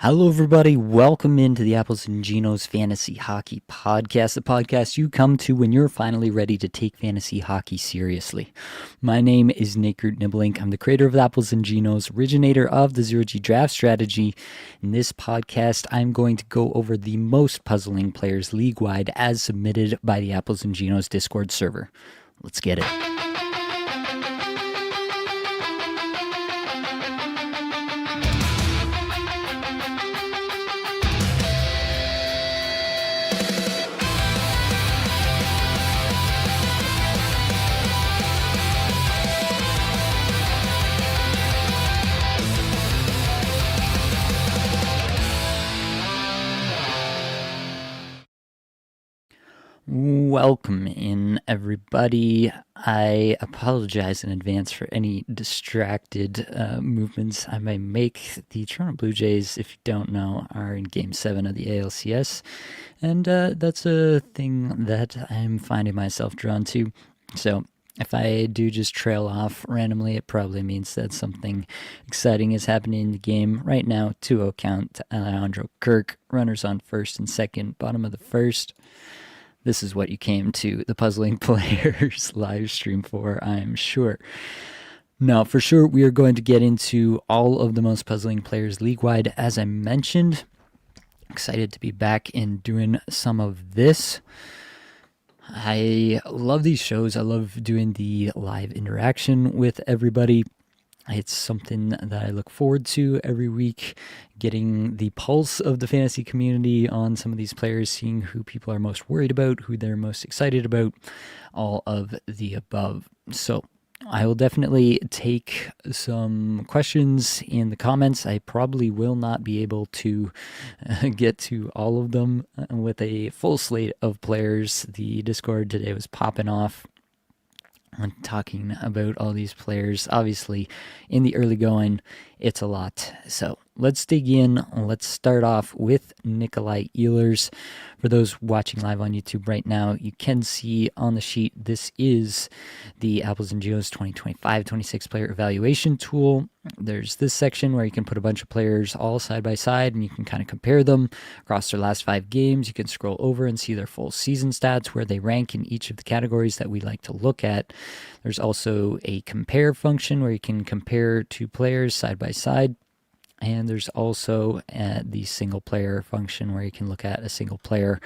Hello, everybody. Welcome into the Apples and Ginos Fantasy Hockey Podcast, the podcast you come to when you're finally ready to take fantasy hockey seriously. My name is Groot Nibbelink. I'm the creator of the Apples and Ginos, originator of the Zero G Draft Strategy. In this podcast, I'm going to go over the most puzzling players league-wide as submitted by the Apples and Ginos Discord server. Let's get it. Welcome in, everybody. I apologize in advance for any distracted movements I may make. The Toronto Blue Jays, if you don't know, are in Game 7 of the ALCS, and that's a thing that I'm finding myself drawn to. So if I do just trail off randomly, it probably means that something exciting is happening in the game. Right now, 2-0 count to Alejandro Kirk, runners on first and second, bottom of the first. This is what you came to the Puzzling Players live stream for, I'm sure. Now, for sure, we are going to get into all of the most puzzling players league-wide, as I mentioned. Excited to be back and doing some of this. I love these shows. I love doing the live interaction with everybody. It's something that I look forward to every week, getting the pulse of the fantasy community on some of these players, seeing who people are most worried about, who they're most excited about, all of the above. So I will definitely take some questions in the comments. I probably will not be able to get to all of them with a full slate of players. The Discord today was popping off. I'm talking about all these players. Obviously, in the early going, it's a lot. So let's dig in. Let's start off with Nikolai Ehlers. For those watching live on YouTube right now, you can see on the sheet, this is the Apples and Ginos 2025-26 player evaluation tool. There's this section where you can put a bunch of players all side by side and you can kind of compare them across their last 5 games. You can scroll over and see their full season stats, where they rank in each of the categories that we like to look at. There's also a compare function where you can compare 2 players side by side. And there's also the single player function where you can look at a single player.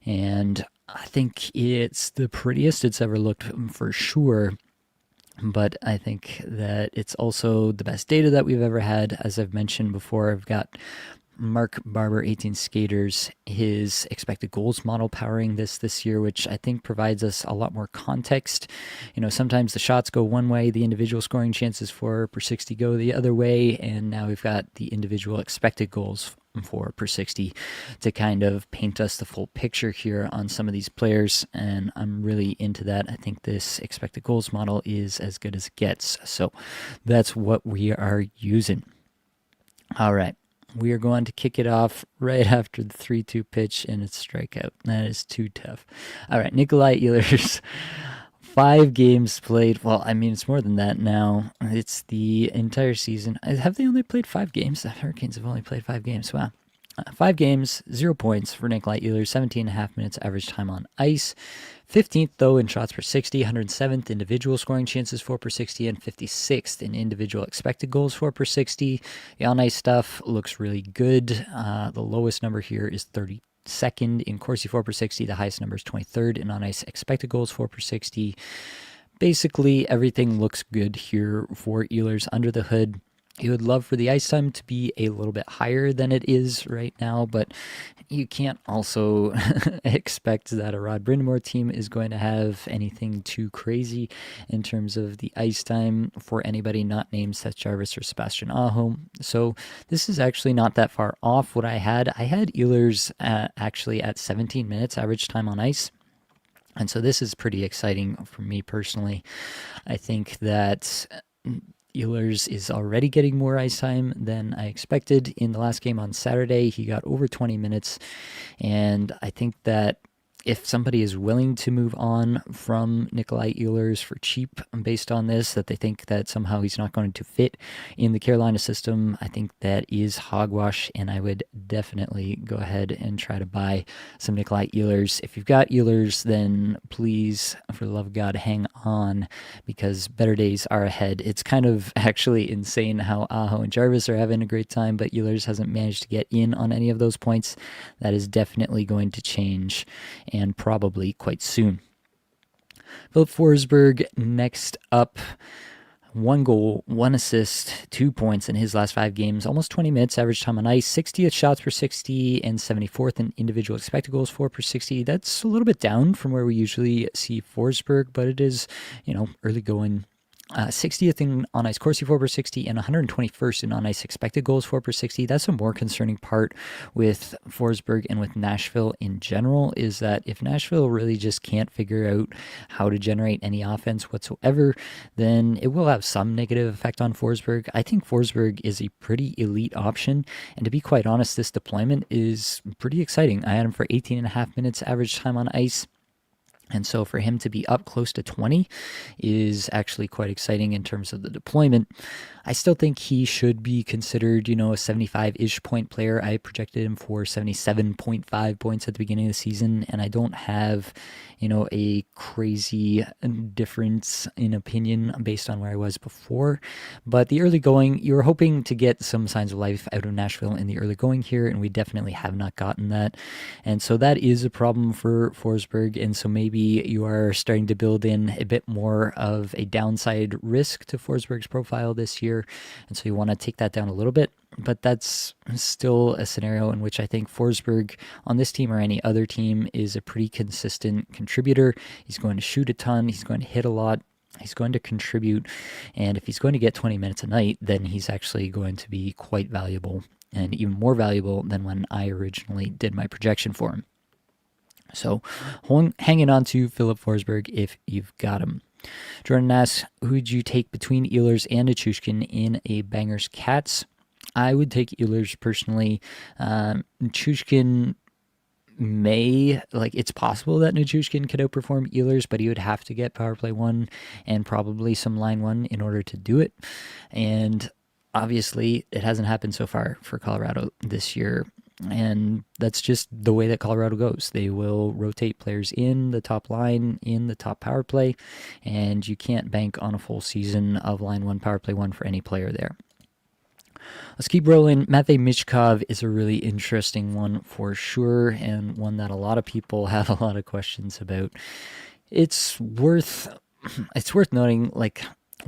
And I think it's the prettiest it's ever looked for sure. But I think that it's also the best data that we've ever had. As I've mentioned before, I've got Mark Barber, 18 Skaters, his expected goals model powering this year, which I think provides us a lot more context. You know, sometimes the shots go one way, the individual scoring chances for per 60 go the other way, and now we've got the individual expected goals for per 60 to kind of paint us the full picture here on some of these players, and I'm really into that. I think this expected goals model is as good as it gets, so that's what we are using. All right. We are going to kick it off right after the 3-2 pitch and it's strikeout. That is too tough. All right, Nikolai Ehlers, 5 games played. Well, I mean, it's more than that now. It's the entire season. Have they only played 5 games? The Hurricanes have only played 5 games. Wow. 5 games, 0 points for Nikolai Ehlers, 17.5 minutes average time on ice. 15th, though, in shots per 60, 107th individual scoring chances for per 60, and 56th in individual expected goals for per 60. The on-ice stuff looks really good. The lowest number here is 32nd in Corsi for per 60. The highest number is 23rd in on-ice expected goals for per 60. Basically, everything looks good here for Ehlers under the hood. You would love for the ice time to be a little bit higher than it is right now, but you can't also expect that a Rod Brindamore team is going to have anything too crazy in terms of the ice time for anybody not named Seth Jarvis or Sebastian Aho. So this is actually not that far off what I had. I had Ehlers actually at 17 minutes average time on ice. And so this is pretty exciting for me personally. I think that Ehlers is already getting more ice time than I expected. In the last game on Saturday, he got over 20 minutes, and I think that if somebody is willing to move on from Nikolai Ehlers for cheap based on this, that they think that somehow he's not going to fit in the Carolina system, I think that is hogwash, and I would definitely go ahead and try to buy some Nikolai Ehlers. If you've got Ehlers, then please, for the love of God, hang on, because better days are ahead. It's kind of actually insane how Aho and Jarvis are having a great time, but Ehlers hasn't managed to get in on any of those points. That is definitely going to change, and probably quite soon. Philip Forsberg next up. 1 goal, 1 assist, 2 points in his last 5 games, almost 20 minutes, average time on ice, 60th shots per 60, and 74th in individual expected goals for per 60. That's a little bit down from where we usually see Forsberg, but it is, early going. 60th in on-ice Corsi for per 60 and 121st in on-ice expected goals for per 60. That's a more concerning part with Forsberg and with Nashville in general, is that if Nashville really just can't figure out how to generate any offense whatsoever, then it will have some negative effect on Forsberg. I think Forsberg is a pretty elite option, and to be quite honest, this deployment is pretty exciting. I had him for 18 and a half minutes average time on ice. And so for him to be up close to 20 is actually quite exciting in terms of the deployment. I still think he should be considered, a 75-ish point player. I projected him for 77.5 points at the beginning of the season, and I don't have, a crazy difference in opinion based on where I was before. But the early going, you were hoping to get some signs of life out of Nashville in the early going here, and we definitely have not gotten that. And so that is a problem for Forsberg, and so maybe you are starting to build in a bit more of a downside risk to Forsberg's profile this year, and so you want to take that down a little bit. But that's still a scenario in which I think Forsberg on this team or any other team is a pretty consistent contributor. He's going to shoot a ton. He's going to hit a lot. He's going to contribute. And if he's going to get 20 minutes a night, then he's actually going to be quite valuable, and even more valuable than when I originally did my projection for him. So hanging on to Philip Forsberg if you've got him. Jordan asks, who'd you take between Ehlers and Nichushkin in a Bangers Cats? I would take Ehlers personally. Nichushkin it's possible that Nichushkin could outperform Ehlers, but he would have to get power play 1 and probably some line 1 in order to do it. And obviously it hasn't happened so far for Colorado this year. And that's just the way that Colorado goes. They will rotate players in the top line, in the top power play, and you can't bank on a full season of line 1, power play 1 for any player there. Let's keep rolling. Matvei Michkov is a really interesting one for sure, and one that a lot of people have a lot of questions about. It's worth noting,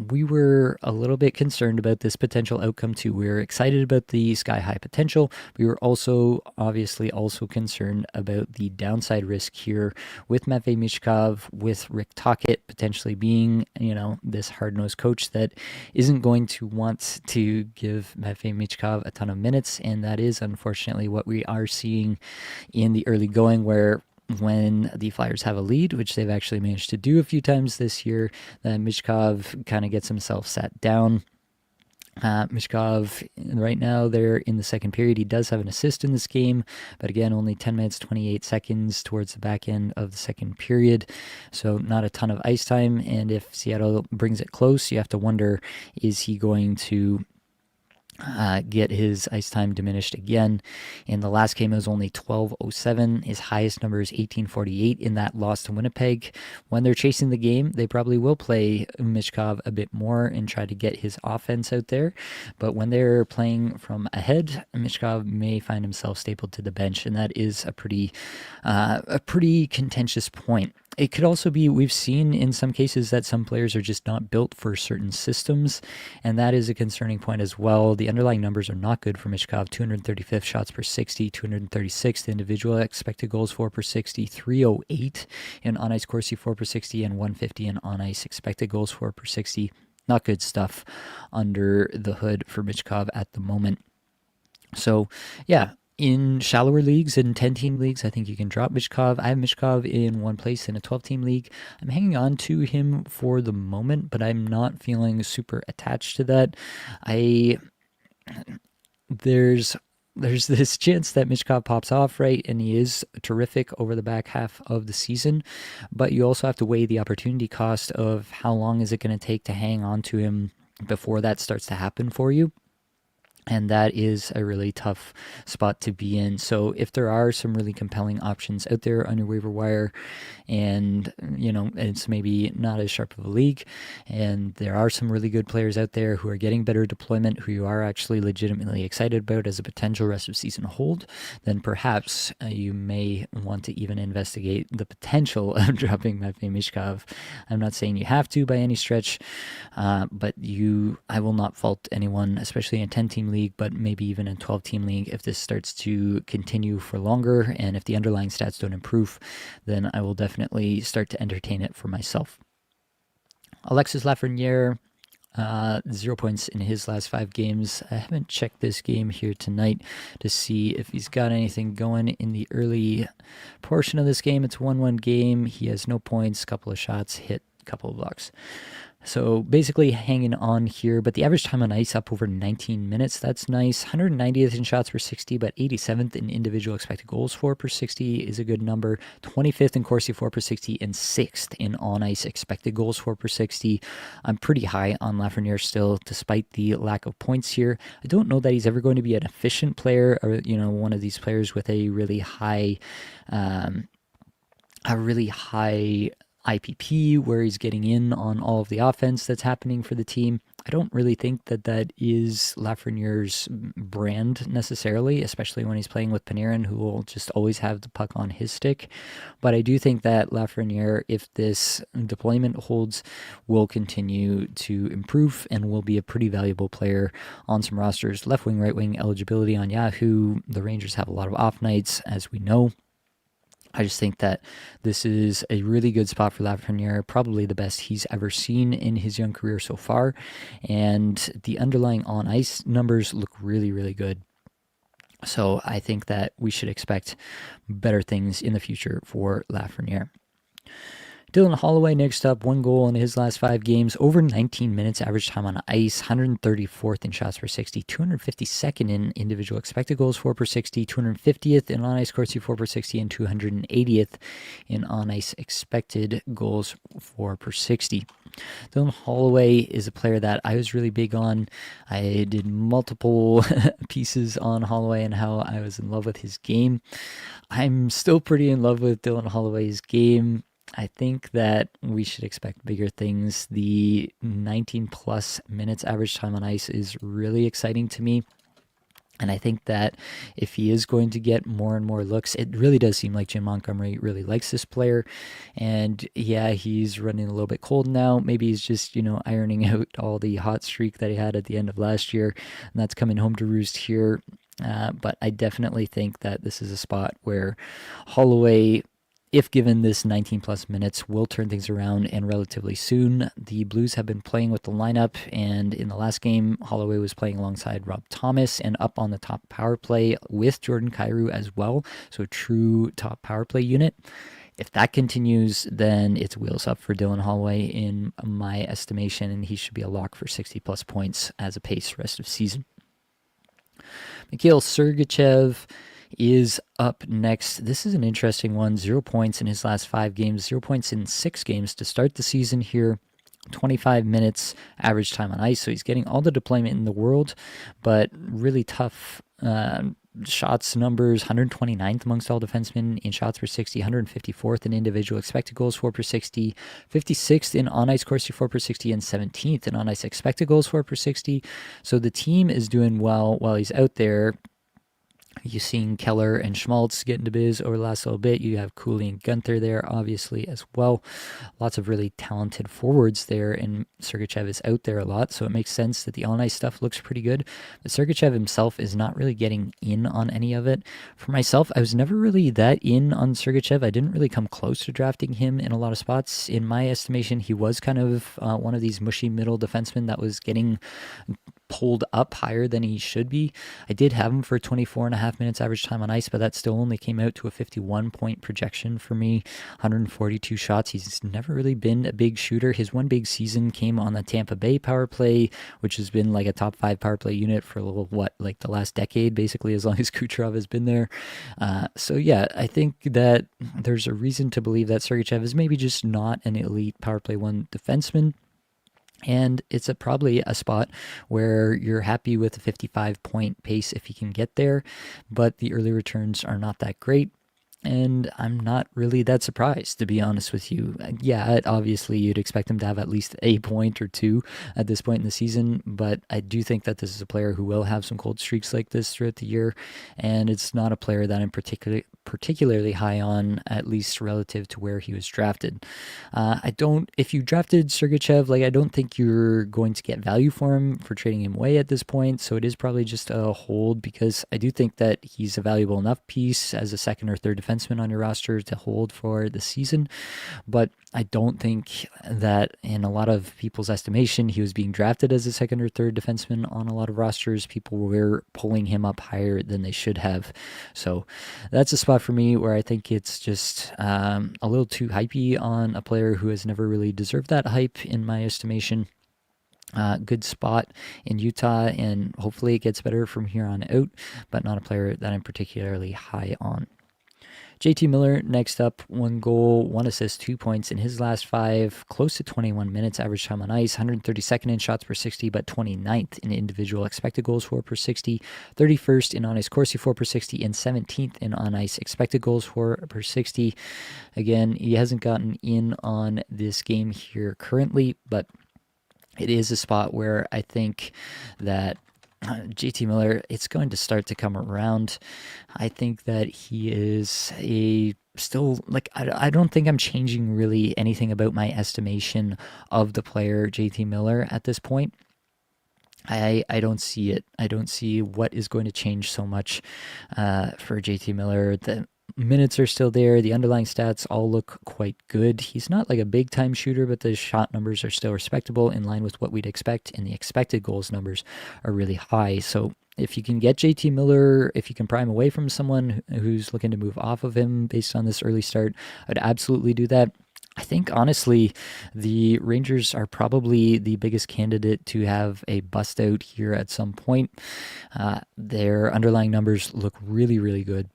we were a little bit concerned about this potential outcome too. We were excited about the sky-high potential. We were obviously also concerned about the downside risk here with Matvei Michkov, with Rick Tocchet potentially being, this hard-nosed coach that isn't going to want to give Matvei Michkov a ton of minutes, and that is unfortunately what we are seeing in the early going, where when the Flyers have a lead, which they've actually managed to do a few times this year, then Michkov kind of gets himself sat down. Michkov, right now, they're in the second period. He does have an assist in this game, but again, only 10 minutes, 28 seconds towards the back end of the second period, so not a ton of ice time. And if Seattle brings it close, you have to wonder, is he going to get his ice time diminished again? In the last game, it was only 12:07. His highest number is 18:48 in that loss to Winnipeg. When they're chasing the game, they probably will play Michkov a bit more and try to get his offense out there. But when they're playing from ahead, Michkov may find himself stapled to the bench, and that is a pretty contentious point. It could also be, we've seen in some cases that some players are just not built for certain systems, and that is a concerning point as well. The underlying numbers are not good for Michkov. 235th shots per 60, 236th individual expected goals for per 60, 308 in on-ice Corsi for per 60, and 150 in on-ice expected goals for per 60. Not good stuff under the hood for Michkov at the moment. So, yeah. In shallower leagues and 10-team leagues, I think you can drop Michkov. I have Michkov in one place in a 12-team league. I'm hanging on to him for the moment, but I'm not feeling super attached to that. There's there's this chance that Michkov pops off, right? And he is terrific over the back half of the season. But you also have to weigh the opportunity cost of how long is it going to take to hang on to him before that starts to happen for you. And that is a really tough spot to be in. So if there are some really compelling options out there on your waiver wire, and it's maybe not as sharp of a league, and there are some really good players out there who are getting better deployment, who you are actually legitimately excited about as a potential rest of season hold, then perhaps you may want to even investigate the potential of dropping Matvei Michkov. I'm not saying you have to by any stretch, but I will not fault anyone, especially in a 10-team league, but maybe even in a 12-team league, if this starts to continue for longer, and if the underlying stats don't improve, then I will definitely start to entertain it for myself. Alexis Lafreniere, 0 points in his last 5 games. I haven't checked this game here tonight to see if he's got anything going in the early portion of this game. It's a 1-1 game. He has no points, couple of shots, hit, couple of blocks. So basically hanging on here, but the average time on ice up over 19 minutes. That's nice. 190th in shots per 60, but 87th in individual expected goals for per 60 is a good number. 25th in Corsi for per 60 and 6th in on-ice expected goals for per 60. I'm pretty high on Lafreniere still, despite the lack of points here. I don't know that he's ever going to be an efficient player, or one of these players with a really high IPP where he's getting in on all of the offense that's happening for the team. I don't really think that is Lafreniere's brand necessarily, especially when he's playing with Panarin, who will just always have the puck on his stick. But I do think that Lafreniere, if this deployment holds, will continue to improve and will be a pretty valuable player on some rosters. Left wing, right wing eligibility on Yahoo. The Rangers have a lot of off nights, as we know. I just think that this is a really good spot for Lafreniere, probably the best he's ever seen in his young career so far, and the underlying on-ice numbers look really, really good. So I think that we should expect better things in the future for Lafreniere. Dylan Holloway next up, 1 goal in his last 5 games, over 19 minutes average time on ice, 134th in shots per 60, 252nd in individual expected goals for per 60, 250th in on-ice Corsi for per 60, and 280th in on-ice expected goals for per 60. Dylan Holloway is a player that I was really big on. I did multiple pieces on Holloway and how I was in love with his game. I'm still pretty in love with Dylan Holloway's game. I think that we should expect bigger things. The 19 plus minutes average time on ice is really exciting to me. And I think that if he is going to get more and more looks, it really does seem like Jim Montgomery really likes this player. And yeah, he's running a little bit cold now. Maybe he's just, ironing out all the hot streak that he had at the end of last year. And that's coming home to roost here. But I definitely think that this is a spot where Holloway, if given this 19 plus minutes, will turn things around, and relatively soon. The Blues have been playing with the lineup, and in the last game, Holloway was playing alongside Rob Thomas and up on the top power play with Jordan Kyrou as well, so a true top power play unit. If that continues, then it's wheels up for Dylan Holloway in my estimation, and he should be a lock for 60 plus points as a pace rest of season. Mikhail Sergachev is up next. This is an interesting one. 0 points in his last 5 games, 0 points in 6 games to start the season here. 25 minutes average time on ice, so he's getting all the deployment in the world, but really tough shots numbers. 129th amongst all defensemen in shots per 60, 154th in individual expected goals for per 60, 56th in on-ice Corsi for per 60, and 17th in on-ice expected goals for per 60. So the team is doing well while he's out there. You've seen Keller and Schmaltz get into biz over the last little bit. You have Cooley and Gunther there, obviously, as well. Lots of really talented forwards there, and Sergachev is out there a lot, so it makes sense that the on-ice stuff looks pretty good. But Sergachev himself is not really getting in on any of it. For myself, I was never really that in on Sergachev. I didn't really come close to drafting him in a lot of spots. In my estimation, he was kind of one of these mushy middle defensemen that was getting pulled up higher than he should be. I did have him for 24 and a half minutes average time on ice, but that still only came out to a 51 point projection for me, 142 shots. He's never really been a big shooter. His one big season came on the Tampa Bay power play, which has been like a top 5 power play unit for a little, like the last decade, basically, as long as Kucherov has been there. So yeah, I think that there's a reason to believe that Sergachev is maybe just not an elite power play 1 defenseman. And it's probably a spot where you're happy with a 55 point pace if you can get there, but the early returns are not that great. And I'm not really that surprised, to be honest with you. Yeah, obviously you'd expect him to have at least a point or two at this point in the season, but I do think that this is a player who will have some cold streaks like this throughout the year, and it's not a player that I'm particularly high on, at least relative to where he was drafted. If you drafted Sergachev, I don't think you're going to get value for him for trading him away at this point, so it is probably just a hold, because I do think that he's a valuable enough piece as a second or third defenseman on your roster to hold for the season, but I don't think that in a lot of people's estimation he was being drafted as a second or third defenseman on a lot of rosters. People were pulling him up higher than they should have, so that's a spot for me where I think it's just a little too hypey on a player who has never really deserved that hype in my estimation. Good spot in Utah, and hopefully it gets better from here on out, but not a player that I'm particularly high on. JT Miller, next up, 1 goal, 1 assist, 2 points in his last 5, close to 21 minutes average time on ice, 132nd in shots per 60, but 29th in individual expected goals for per 60, 31st in on-ice Corsi for per 60, and 17th in on-ice expected goals for per 60. Again, he hasn't gotten in on this game here currently, but it is a spot where I think that JT Miller, it's going to start to come around. I think that he is I don't think I'm changing really anything about my estimation of the player JT Miller at this point. I don't see it. I don't see what is going to change so much for JT Miller. The minutes are still there. The underlying stats all look quite good. He's not like a big time shooter, but the shot numbers are still respectable, in line with what we'd expect, and the expected goals numbers are really high. So if you can get JT Miller, if you can pry him away from someone who's looking to move off of him based on this early start, I'd absolutely do that. I think, honestly, the Rangers are probably the biggest candidate to have a bust out here at some point. Their underlying numbers look really, really good,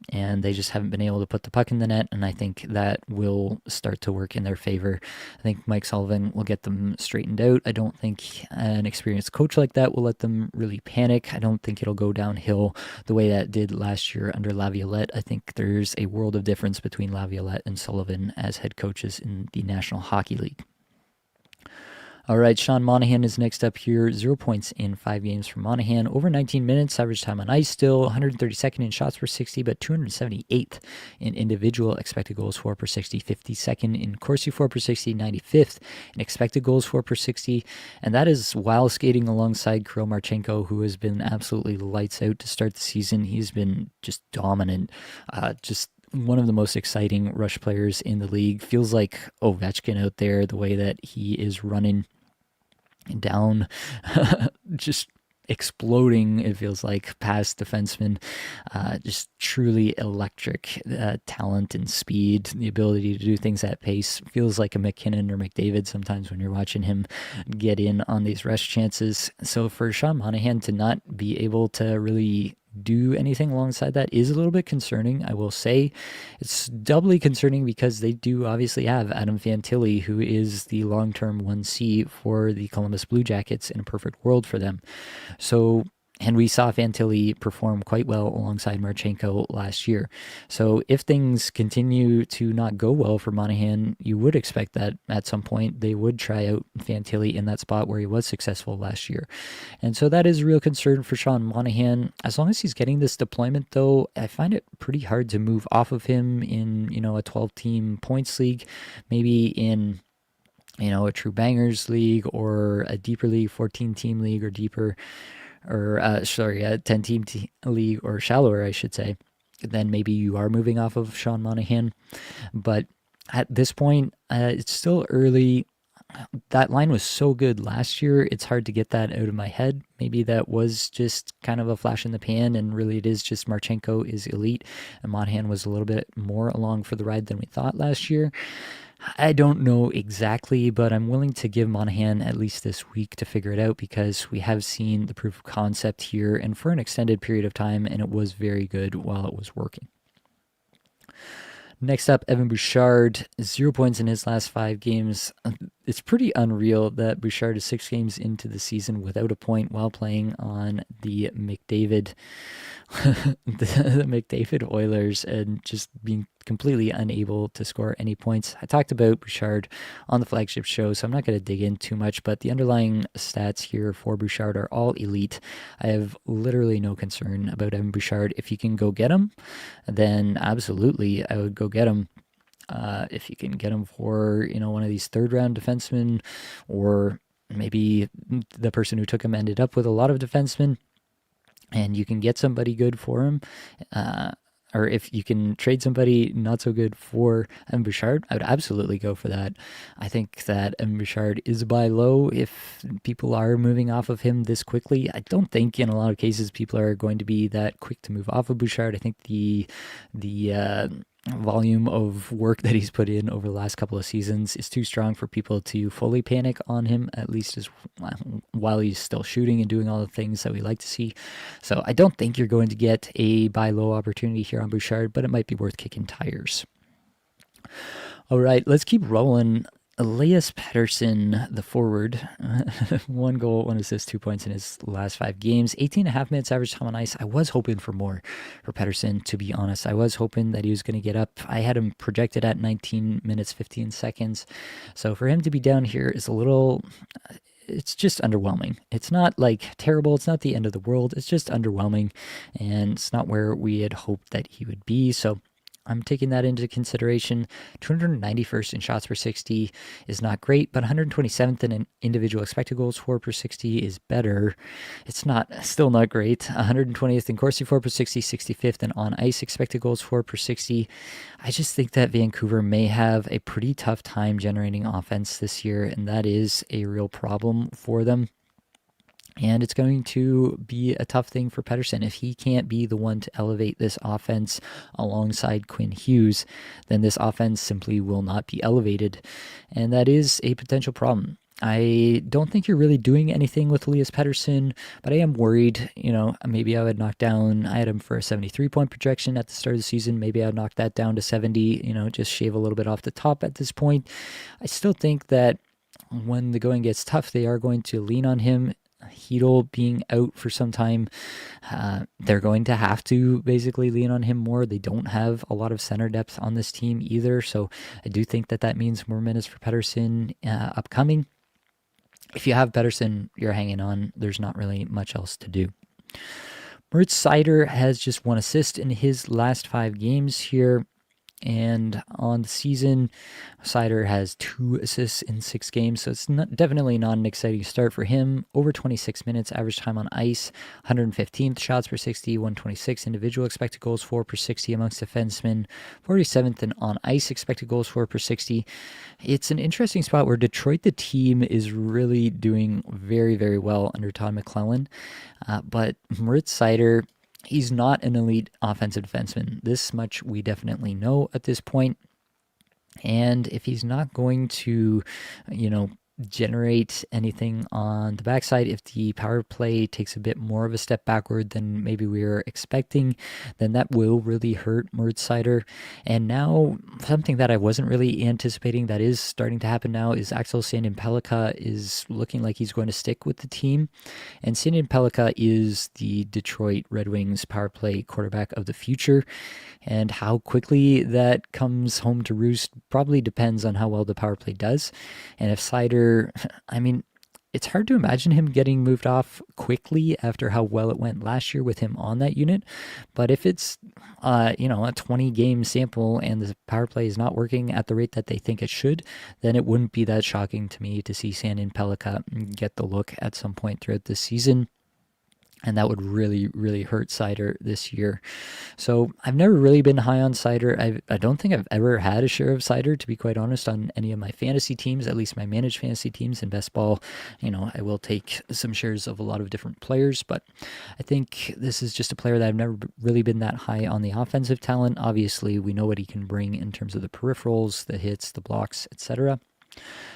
and they just haven't been able to put the puck in the net, and I think that will start to work in their favor. I think Mike Sullivan will get them straightened out. I don't think an experienced coach like that will let them really panic. I don't think it'll go downhill the way that did last year under Laviolette. I think there's a world of difference between Laviolette and Sullivan as head coaches in the National Hockey League. All right, Sean Monahan is next up here. 0 points in 5 games for Monahan. Over 19 minutes, average time on ice still. 132nd in shots per 60, but 278th in individual expected goals for per 60. 52nd in Corsi for per 60. 95th in expected goals for per 60. And that is while skating alongside Kirill Marchenko, who has been absolutely lights out to start the season. He's been just dominant. Just one of the most exciting rush players in the league. Feels like Ovechkin out there, the way that he is running down, just exploding, it feels like, past defensemen. Just truly electric talent and speed, the ability to do things at pace. Feels like a McKinnon or McDavid sometimes when you're watching him get in on these rush chances. So for Sean Monahan to not be able to really do anything alongside that is a little bit concerning, I will say. It's doubly concerning because they do obviously have Adam Fantilli, who is the long-term 1C for the Columbus Blue Jackets in a perfect world for them. So, and we saw Fantilli perform quite well alongside Marchenko last year. So if things continue to not go well for Monahan, you would expect that at some point they would try out Fantilli in that spot where he was successful last year. And so that is a real concern for Sean Monahan. As long as he's getting this deployment, though, I find it pretty hard to move off of him in, a 12-team points league, maybe in a true bangers league or a deeper league, 14-team league or deeper, or a 10-team league or shallower, I should say. Then maybe you are moving off of Sean Monahan. But at this point, it's still early. that line was so good last year, it's hard to get that out of my head. Maybe that was just kind of a flash in the pan, and really it is just Marchenko is elite, and Monahan was a little bit more along for the ride than we thought last year. I don't know exactly, but I'm willing to give Monahan at least this week to figure it out, because we have seen the proof of concept here and for an extended period of time, and it was very good while it was working. Next up, Evan Bouchard, 0 points in his last 5 games. It's pretty unreal that Bouchard is 6 games into the season without a point while playing on the McDavid the McDavid Oilers, and just being completely unable to score any points. I talked about Bouchard on the flagship show, so I'm not going to dig in too much, but the underlying stats here for Bouchard are all elite. I have literally no concern about Evan Bouchard. If you can go get him, then absolutely I would go get him. If you can get him for, one of these third-round defensemen, or maybe the person who took him ended up with a lot of defensemen, and you can get somebody good for him, or if you can trade somebody not so good for Evan Bouchard, I would absolutely go for that. I think that Evan Bouchard is a buy low if people are moving off of him this quickly. I don't think in a lot of cases people are going to be that quick to move off of Bouchard. I think the volume of work that he's put in over the last couple of seasons is too strong for people to fully panic on him, at least while he's still shooting and doing all the things that we like to see. So I don't think you're going to get a buy low opportunity here on Bouchard, but it might be worth kicking tires. All right, let's keep rolling. Elias Pettersson, the forward, 1 goal, 1 assist, 2 points in his last 5 games, 18.5 minutes average time on ice. I was hoping for more for Pettersson, to be honest. I was hoping that he was going to get up. I had him projected at 19 minutes, 15 seconds. So for him to be down here is a little... It's just underwhelming. It's not like terrible. It's not the end of the world. It's just underwhelming, and it's not where we had hoped that he would be. So I'm taking that into consideration. 291st in shots per 60 is not great, but 127th in an individual expected goals for per 60 is better. It's still not great. 120th in Corsi for per 60, 65th in on ice expected goals for per 60. I just think that Vancouver may have a pretty tough time generating offense this year, and that is a real problem for them. And it's going to be a tough thing for Pettersson. If he can't be the one to elevate this offense alongside Quinn Hughes, then this offense simply will not be elevated. And that is a potential problem. I don't think you're really doing anything with Elias Pettersson, but I am worried. Maybe I would knock down, I had him for a 73-point projection at the start of the season. Maybe I would knock that down to 70, just shave a little bit off the top at this point. I still think that when the going gets tough, they are going to lean on him. Hedel being out for some time, they're going to have to basically lean on him more. They don't have a lot of center depth on this team either, so I do think that means more minutes for Pettersson upcoming. If you have Pettersson, you're hanging on. There's not really much else to do. Moritz Seider has just 1 assist in his last 5 games here. And on the season, Seider has 2 assists in 6 games, so it's definitely not an exciting start for him. Over 26 minutes average time on ice, 115th shots per 60, 126 individual expected goals for per 60 amongst defensemen, 47th in on ice expected goals for per 60. It's an interesting spot where Detroit, the team, is really doing very, very well under Todd McClellan, but Moritz Seider, he's not an elite offensive defenseman. This much we definitely know at this point. And if he's not going to, generate anything on the backside, if the power play takes a bit more of a step backward than maybe we were expecting, then that will really hurt Moritz Seider. And now, something that I wasn't really anticipating that is starting to happen now is Axel Sandin-Pellikka is looking like he's going to stick with the team. And Sandin-Pellikka is the Detroit Red Wings power play quarterback of the future. And how quickly that comes home to roost probably depends on how well the power play does. And if Seider, it's hard to imagine him getting moved off quickly after how well it went last year with him on that unit. But if it's, a 20-game sample and the power play is not working at the rate that they think it should, then it wouldn't be that shocking to me to see Sandin-Pellikka get the look at some point throughout the season. and that would really, really hurt Seider this year. So I've never really been high on Seider. I don't think I've ever had a share of Seider, to be quite honest, on any of my fantasy teams, at least my managed fantasy teams. In best ball, I will take some shares of a lot of different players, but I think this is just a player that I've never really been that high on the offensive talent. Obviously, we know what he can bring in terms of the peripherals, the hits, the blocks, etc.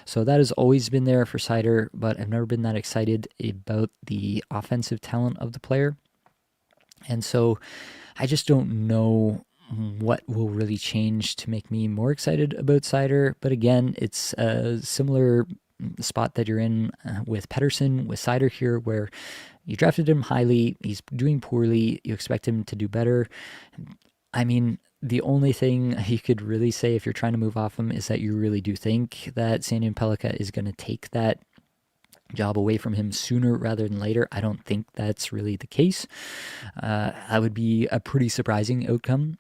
So that has always been there for Seider, but I've never been that excited about the offensive talent of the player. And so I just don't know what will really change to make me more excited about Seider. But again, it's a similar spot that you're in with Pedersen, with Seider here, where you drafted him highly, he's doing poorly, you expect him to do better. I mean, the only thing you could really say if you're trying to move off him is that you really do think that Sandy Pellikka is going to take that job away from him sooner rather than later. I don't think that's really the case. That would be a pretty surprising outcome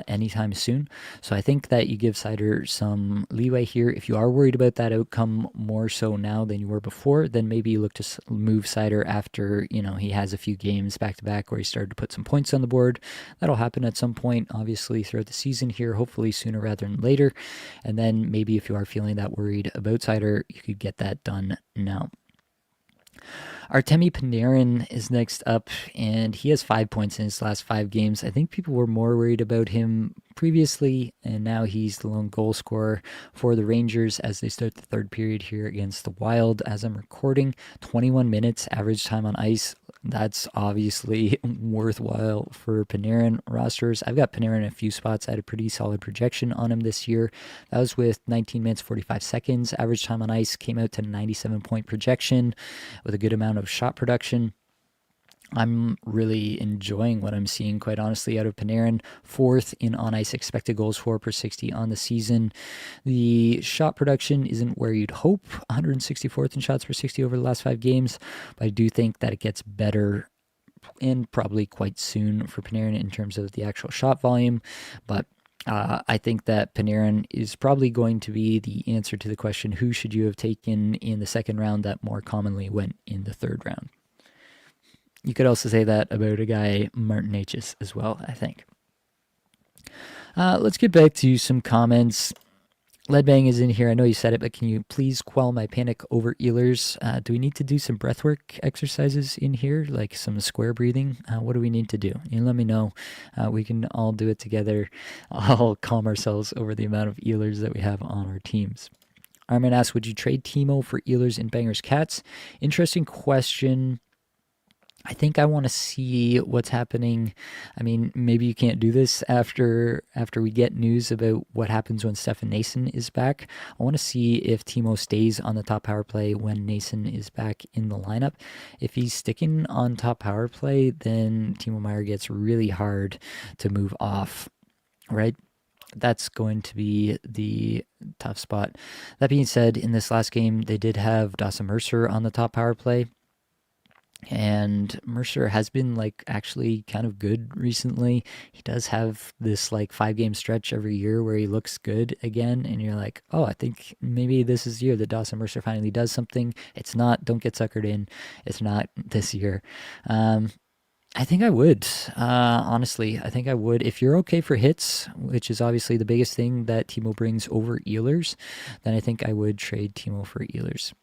anytime soon. So I think that you give Seider some leeway here. If you are worried about that outcome more so now than you were before, then maybe you look to move Seider after, he has a few games back to back where he started to put some points on the board. That'll happen at some point, obviously, throughout the season here, hopefully sooner rather than later. And then maybe if you are feeling that worried about Seider, you could get that done now. Artemi Panarin is next up, and he has 5 points in his last 5 games. I think people were more worried about him previously, and now he's the lone goal scorer for the Rangers as they start the third period here against the Wild. As I'm recording, 21 minutes average time on ice. That's obviously worthwhile for Panarin rosters. I've got Panarin in a few spots. I had a pretty solid projection on him this year. That was with 19 minutes, 45 seconds. Average time on ice came out to 97-point projection with a good amount of shot production. I'm really enjoying what I'm seeing, quite honestly, out of Panarin. 4th in on-ice expected goals for per 60 on the season. The shot production isn't where you'd hope, 164th in shots per 60 over the last 5 games, but I do think that it gets better and probably quite soon for Panarin in terms of the actual shot volume. But I think that Panarin is probably going to be the answer to the question, who should you have taken in the second round, that more commonly went in the third round. You could also say that about a guy, Martin H's, as well, I think. Let's get back to some comments. Leadbang is in here. I know you said it, but can you please quell my panic over Ehlers? Do we need to do some breathwork exercises in here, like some square breathing? What do we need to do? You let me know. We can all do it together. I'll calm ourselves over the amount of Ehlers that we have on our teams. Armin asks, would you trade Timo for Ehlers and Bangers Cats? Interesting question. I think I want to see what's happening. I mean, maybe you can't do this after we get news about what happens when Stefan Noesen is back. I want to see if Timo stays on the top power play when Noesen is back in the lineup. If he's sticking on top power play, then Timo Meier gets really hard to move off, right? That's going to be the tough spot. That being said, in this last game, they did have Dawson Mercer on the top power play. And Mercer has been actually kind of good recently. He does have this 5-game stretch every year where he looks good again, and you're like, oh, I think maybe this is the year that Dawson Mercer finally does something. It's not. Don't get suckered in. It's not this year. I think I would. Honestly, I think I would. If you're okay for hits, which is obviously the biggest thing that Timo brings over Ehlers, then I think I would trade Timo for Ehlers.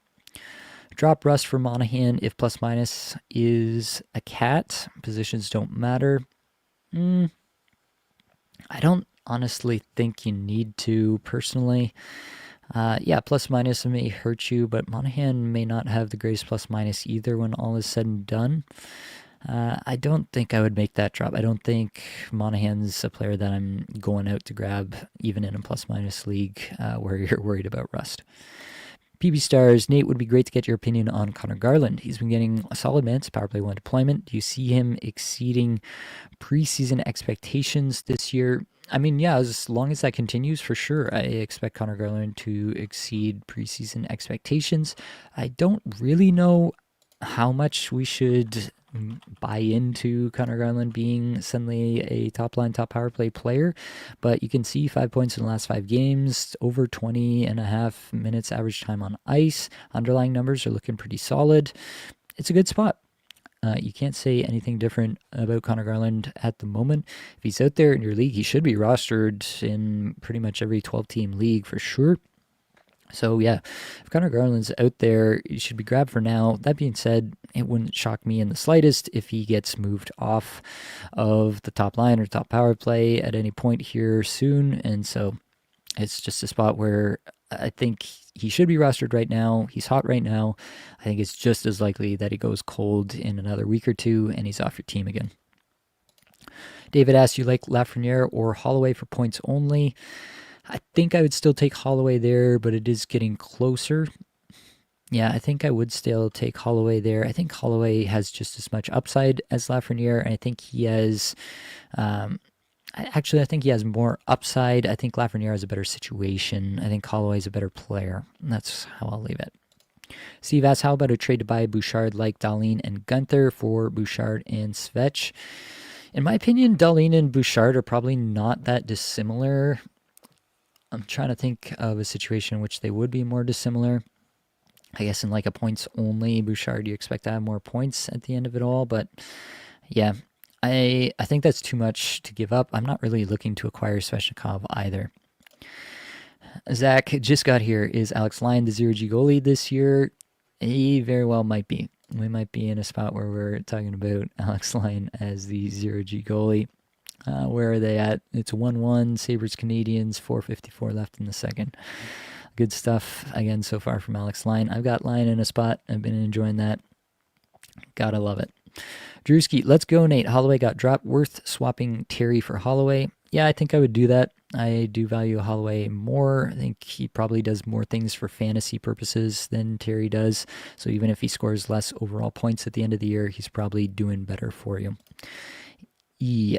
Drop Rust for Monahan if plus minus is a cat. Positions don't matter. I don't honestly think you need to, personally. Yeah, plus minus may hurt you, but Monahan may not have the greatest plus minus either when all is said and done. I don't think I would make that drop. I don't think Monahan's a player that I'm going out to grab, even in a plus minus league where you're worried about Rust. PB Stars, Nate, would be great to get your opinion on Connor Garland. He's been getting a solid minutes, power play 1 deployment. Do you see him exceeding preseason expectations this year? I mean, yeah, as long as that continues, for sure, I expect Connor Garland to exceed preseason expectations. I don't really know how much we should buy into Connor Garland being suddenly a top-line, top power play player, but you can see 5 points in the last 5 games, over 20.5 minutes average time on ice. Underlying numbers are looking pretty solid. It's a good spot. You can't say anything different about Connor Garland at the moment. If he's out there in your league, he should be rostered in pretty much every 12-team league for sure. So yeah, if Connor Garland's out there, he should be grabbed for now. That being said, it wouldn't shock me in the slightest if he gets moved off of the top line or top power play at any point here soon. And so it's just a spot where I think he should be rostered right now. He's hot right now. I think it's just as likely that he goes cold in another week or two and he's off your team again. David asks, you like Lafreniere or Holloway for points only? I think I would still take Holloway there, but it is getting closer. Yeah, I think I would still take Holloway there. I think Holloway has just as much upside as Lafreniere, and I think he has... Actually, I think he has more upside. I think Lafreniere has a better situation. I think Holloway's a better player. That's how I'll leave it. Steve asks, how about a trade to buy Bouchard like Dahlin and Gunther for Bouchard and Svech? In my opinion, Dahlin and Bouchard are probably not that dissimilar. I'm trying to think of a situation in which they would be more dissimilar. I guess in like a points only Bouchard, you expect to have more points at the end of it all. But yeah, I think that's too much to give up. I'm not really looking to acquire Svechnikov either. Zach just got here. Is Alex Lyon the 0G goalie this year? He very well might be. We might be in a spot where we're talking about Alex Lyon as the 0G goalie. Where are they at? It's 1-1, Sabres Canadiens, 4:54 left in the second. Good stuff, again, so far from Alex Lyon. I've got Lyon in a spot. I've been enjoying that. Gotta love it. Drewski, let's go, Nate. Holloway got dropped. Worth swapping Terry for Holloway? Yeah, I think I would do that. I do value Holloway more. I think he probably does more things for fantasy purposes than Terry does. So even if he scores less overall points at the end of the year, he's probably doing better for you. He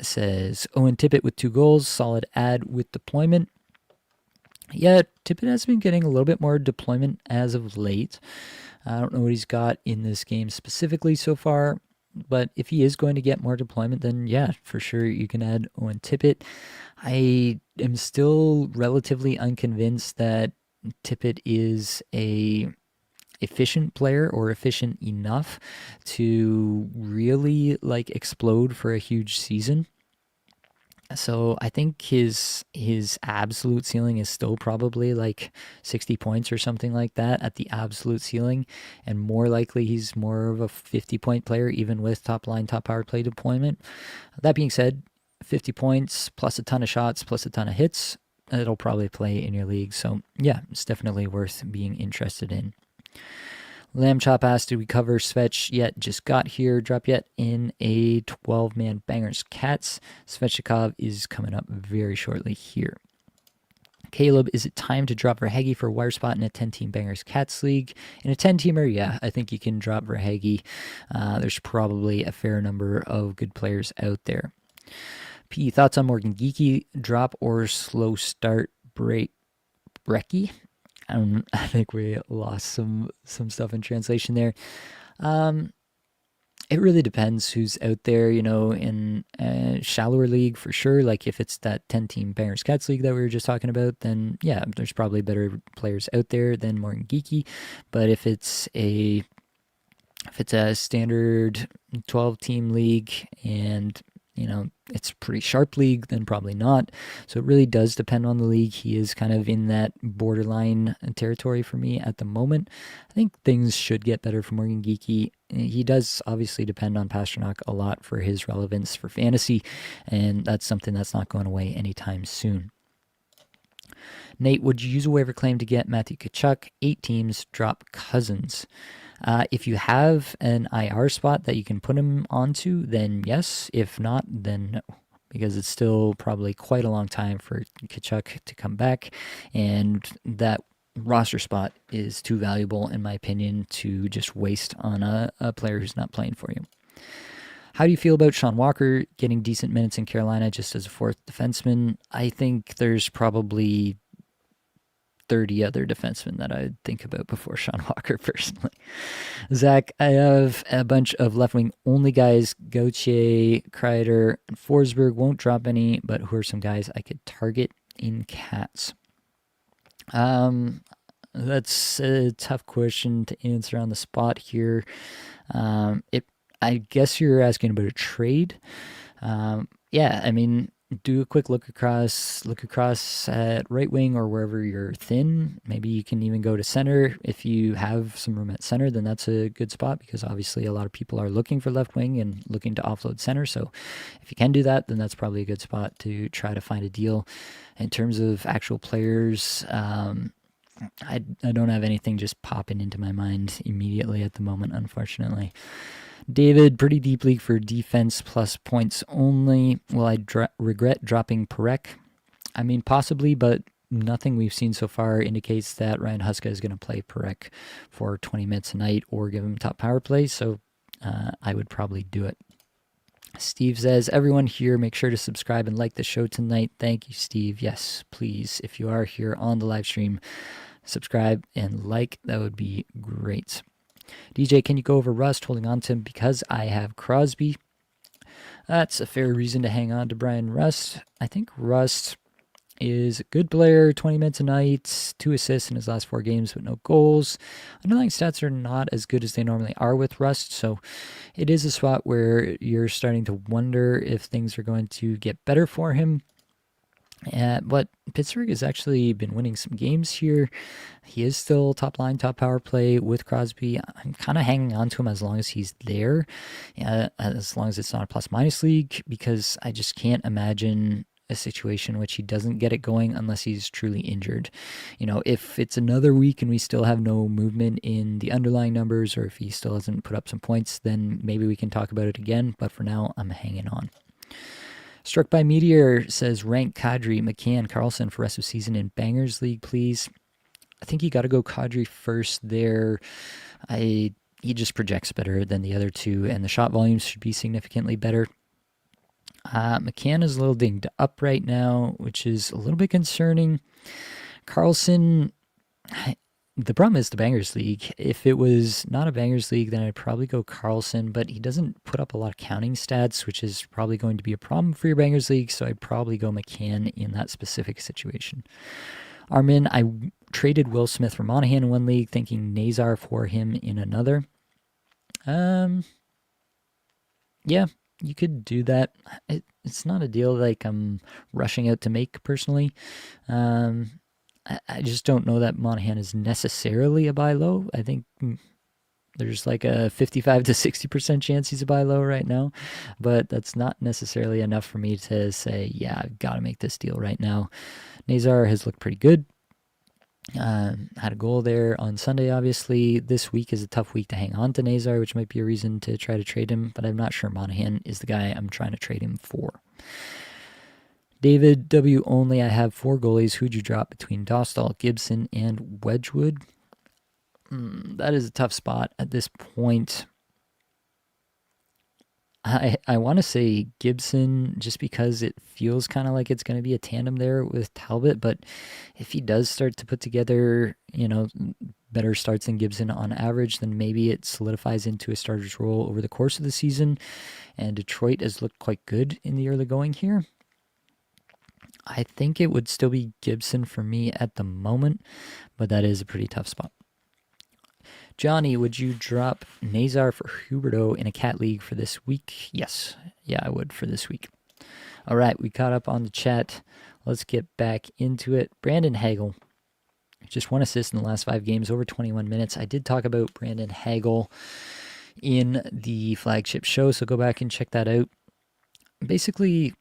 says, Owen Tippett with 2 goals, solid ad with deployment. Yeah, Tippett has been getting a little bit more deployment as of late. I don't know what he's got in this game specifically so far, but if he is going to get more deployment, then yeah, for sure you can add Owen Tippett. I am still relatively unconvinced that Tippett is a efficient player or efficient enough to really like explode for a huge season. So I think his absolute ceiling is still probably like 60 points or something like that at the absolute ceiling, and more likely he's more of a 50-point player even with top line, top power play deployment. That being said, 50 points plus a ton of shots plus a ton of hits, it'll probably play in your league. So yeah, it's definitely worth being interested in. Lamb Chop asked, did we cover Svech yet? Just got here. Drop yet in a 12-man Bangers Cats. Svechnikov is coming up very shortly here. Caleb, is it time to drop Verhaeghe for wire spot in a 10-team Bangers Cats league? In a 10-teamer, yeah, I think you can drop Verhaeghe. There's probably a fair number of good players out there. P, thoughts on Morgan Geekie? Drop or slow start Brecky? I think we lost some stuff in translation there. It really depends who's out there, in a shallower league for sure. Like if it's that 10-team Bangers Cats league that we were just talking about, then yeah, there's probably better players out there than Morgan Geekie. But if it's a standard 12-team league and it's a pretty sharp league, then probably not. So it really does depend on the league. He is kind of in that borderline territory for me at the moment. I think things should get better for Morgan Geekie. He does obviously depend on Pasternak a lot for his relevance for fantasy, and that's something that's not going away anytime soon. Nate, would you use a waiver claim to get Matthew Tkachuk? 8 teams, drop Cousins. If you have an IR spot that you can put him onto, then yes. If not, then no, because it's still probably quite a long time for Tkachuk to come back, and that roster spot is too valuable, in my opinion, to just waste on a player who's not playing for you. How do you feel about Sean Walker getting decent minutes in Carolina just as a 4th defenseman? I think there's probably 30 other defensemen that I'd think about before Sean Walker, personally. Zach, I have a bunch of left-wing only guys. Gauthier, Kreider, and Forsberg won't drop any, but who are some guys I could target in Cats? That's a tough question to answer on the spot here. I guess you're asking about a trade. Yeah, I mean, do a quick look across. Look across at right wing or wherever you're thin. Maybe you can even go to center. If you have some room at center, then that's a good spot because obviously a lot of people are looking for left wing and looking to offload center. So if you can do that, then that's probably a good spot to try to find a deal. In terms of actual players, I don't have anything just popping into my mind immediately at the moment, unfortunately. David, pretty deep league for defense plus points only. Will I regret dropping Perek? I mean, possibly, but nothing we've seen so far indicates that Ryan Huska is going to play Perek for 20 minutes a night or give him top power play, so I would probably do it. Steve says, everyone here, make sure to subscribe and like the show tonight. Thank you, Steve. Yes, please, if you are here on the live stream, subscribe and like. That would be great. DJ, can you go over Rust? Holding on to him because I have Crosby. That's a fair reason to hang on to Brian Rust. I think Rust is a good player, 20 minutes a night, 2 assists in his last 4 games, but no goals. Underlying stats are not as good as they normally are with Rust, so it is a spot where you're starting to wonder if things are going to get better for him. But Pittsburgh has actually been winning some games here. He is still top line, top power play with Crosby. I'm kind of hanging on to him as long as he's there, as long as it's not a plus-minus league, because I just can't imagine a situation in which he doesn't get it going unless he's truly injured. You know, if it's another week and we still have no movement in the underlying numbers, or if he still hasn't put up some points, then maybe we can talk about it again. But for now, I'm hanging on. Struck by Meteor says, rank Kadri, McCann, Carlson for rest of season in Bangers League, please. I think you got to go Kadri first there. He just projects better than the other two, and the shot volumes should be significantly better. McCann is a little dinged up right now, which is a little bit concerning. Carlson, the problem is the Bangers League. If it was not a Bangers League, then I'd probably go Carlson, but he doesn't put up a lot of counting stats, which is probably going to be a problem for your Bangers League, so I'd probably go McCann in that specific situation. Armin, I traded Will Smith for Monahan in one league, thinking Nazar for him in another. Yeah, you could do that. It's not a deal like I'm rushing out to make personally. I just don't know that Monahan is necessarily a buy low. I think there's like a 55 to 60% chance he's a buy low right now, but that's not necessarily enough for me to say, yeah, I've got to make this deal right now. Nazar has looked pretty good. Had a goal there on Sunday, obviously. This week is a tough week to hang on to Nazar, which might be a reason to try to trade him, but I'm not sure Monahan is the guy I'm trying to trade him for. David W. only, I have 4 goalies. Who'd you drop between Dostal, Gibson, and Wedgwood? That is a tough spot at this point. I want to say Gibson just because it feels kind of like it's going to be a tandem there with Talbot, but if he does start to put together, better starts than Gibson on average, then maybe it solidifies into a starter's role over the course of the season, and Detroit has looked quite good in the early going here. I think it would still be Gibson for me at the moment, but that is a pretty tough spot. Johnny, would you drop Nazar for Huberto in a cat league for this week? Yes. Yeah, I would for this week. All right, we caught up on the chat. Let's get back into it. Brandon Hagel, just 1 assist in the last 5 games, over 21 minutes. I did talk about Brandon Hagel in the flagship show, so go back and check that out. Basically,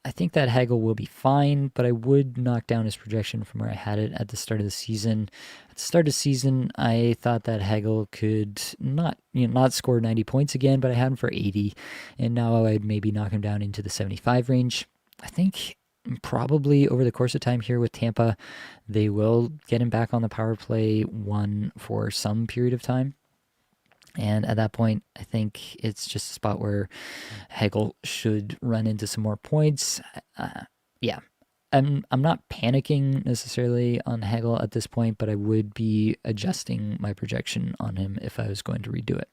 I think that Hagel will be fine, but I would knock down his projection from where I had it at the start of the season. At the start of the season, I thought that Hagel could not score 90 points again, but I had him for 80, and now I'd maybe knock him down into the 75 range. I think probably over the course of time here with Tampa, they will get him back on the power play 1 for some period of time. And at that point, I think it's just a spot where Hagel should run into some more points. Yeah, I'm not panicking necessarily on Hagel at this point, but I would be adjusting my projection on him if I was going to redo it.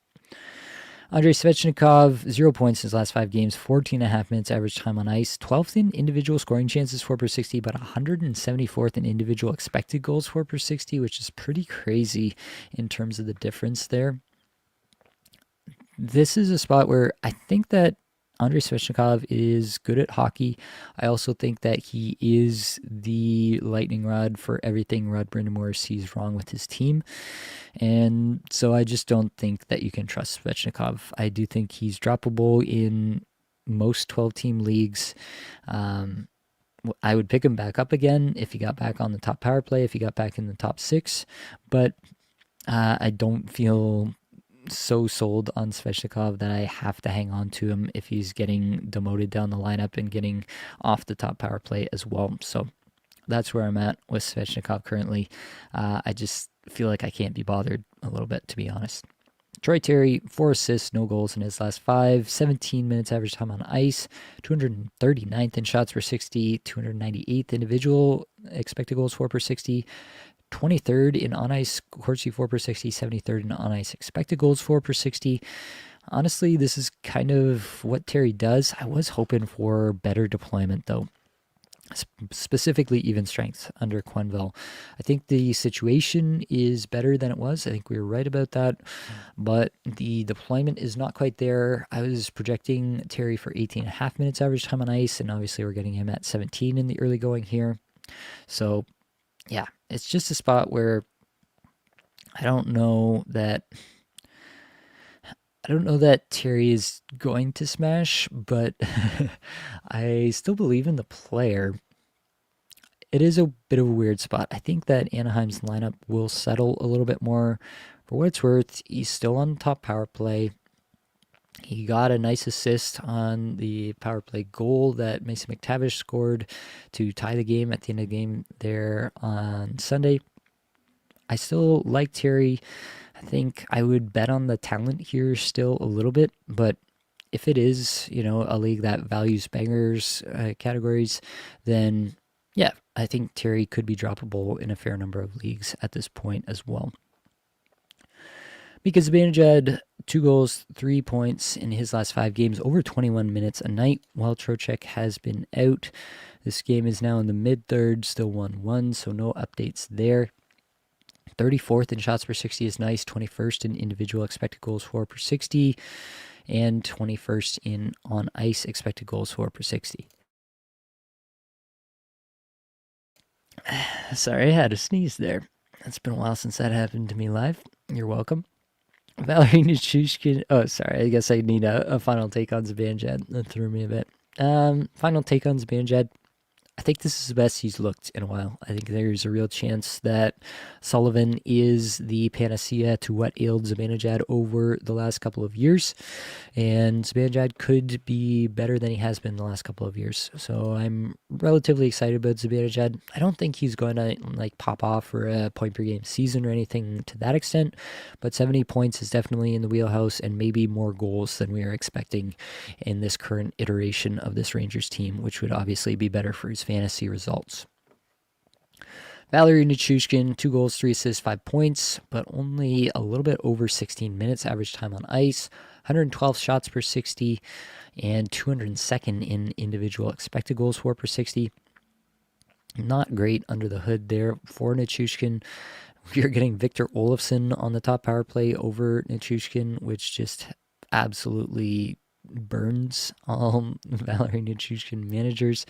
Andrei Svechnikov, 0 points in his last 5 games, 14.5 minutes average time on ice, 12th in individual scoring chances, 4/60, but 174th in individual expected goals, 4/60, which is pretty crazy in terms of the difference there. This is a spot where I think that Andrei Svechnikov is good at hockey. I also think that he is the lightning rod for everything Rod Brindamore sees wrong with his team. And so I just don't think that you can trust Svechnikov. I do think he's droppable in most 12-team leagues. I would pick him back up again if he got back on the top power play, if he got back in the top six. But I don't feel so sold on Svechnikov that I have to hang on to him if he's getting demoted down the lineup and getting off the top power play as well. So that's where I'm at with Svechnikov currently. I just feel like I can't be bothered a little bit, to be honest. Troy Terry, 4 assists, no goals in his last 5, 17 minutes average time on ice, 239th in shots per 60, 298th individual expected goals for per 60, 23rd in on-ice Corsi 4 per 60, 73rd in on-ice expected goals for per 60. Honestly, this is kind of what Terry does. I was hoping for better deployment, though. Specifically even strength under Quenneville. I think the situation is better than it was. I think we were right about that, but the deployment is not quite there. I was projecting Terry for 18 and a half minutes average time on ice, and obviously we're getting him at 17 in the early going here. So yeah, it's just a spot where I don't know that Terry is going to smash, but I still believe in the player. It is a bit of a weird spot. I think that Anaheim's lineup will settle a little bit more. For what it's worth, he's still on the top power play. He got a nice assist on the power play goal that Mason McTavish scored to tie the game at the end of the game there on Sunday. I still like Terry. I think I would bet on the talent here still a little bit, but if it is, a league that values bangers categories, then yeah, I think Terry could be droppable in a fair number of leagues at this point as well. Because Zibanejad, 2 goals, 3 points in his last 5 games, over 21 minutes a night, while Trocheck has been out. This game is now in the mid-third, still 1-1, so no updates there. 34th in shots per 60 is nice, 21st in individual expected goals for per 60, and 21st in on-ice expected goals for per 60. Sorry, I had a sneeze there. It's been a while since that happened to me live. You're welcome. Valerie Nichushkin. Oh, sorry. I guess I need a final take on Zibanejad. That threw me a bit. Final take on Zibanejad. I think this is the best he's looked in a while. I think there's a real chance that Sullivan is the panacea to what ailed Zibanejad over the last couple of years, and Zibanejad could be better than he has been the last couple of years. So I'm relatively excited about Zibanejad. I don't think he's going to pop off for a point per game season or anything to that extent, but 70 points is definitely in the wheelhouse, and maybe more goals than we are expecting in this current iteration of this Rangers team, which would obviously be better for his fantasy results. Valerie Nichushkin, 2 goals, 3 assists, 5 points, but only a little bit over 16 minutes average time on ice, 112 shots per 60, and 202nd in individual expected goals for per 60. Not great under the hood there for Nichushkin. We are getting Victor Olofsson on the top power play over Nichushkin, which just absolutely burns all Valerie Nichushkin managers.